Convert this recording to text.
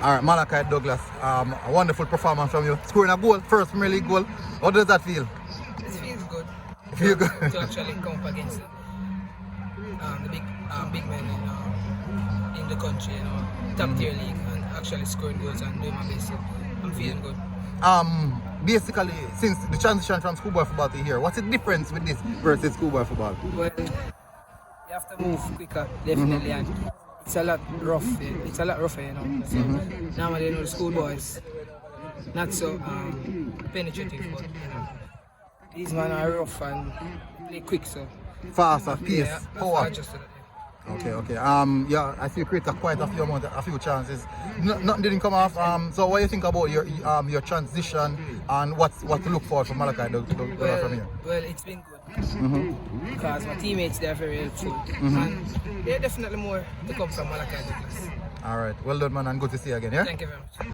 All right, Malachi Douglas, a wonderful performance from you. Scoring a goal, first Premier League goal. How does that feel? It feels good. It feels good. To actually come up against the big men in the country, top tier league, and actually scoring goals and doing my best. So I'm feeling good. Basically, since the transition from schoolboy football to here, what's the difference with this versus schoolboy football? Well, you have to move quicker, definitely, and it's a lot rough. It's a lot rougher, So normally, the schoolboys not so penetrative, but these men are rough and play quick, so Faster, pace, power. adjusted. Okay. Yeah, I see you create quite a few chances. Nothing didn't come off. So what do you think about your transition and what to look for from Malachi Douglas from here? Well, it's been good because my teammates, they're very helpful, and they're definitely more to come from Malachi Douglas. All right, well done, man, and good to see you again. Yeah. Thank you very much.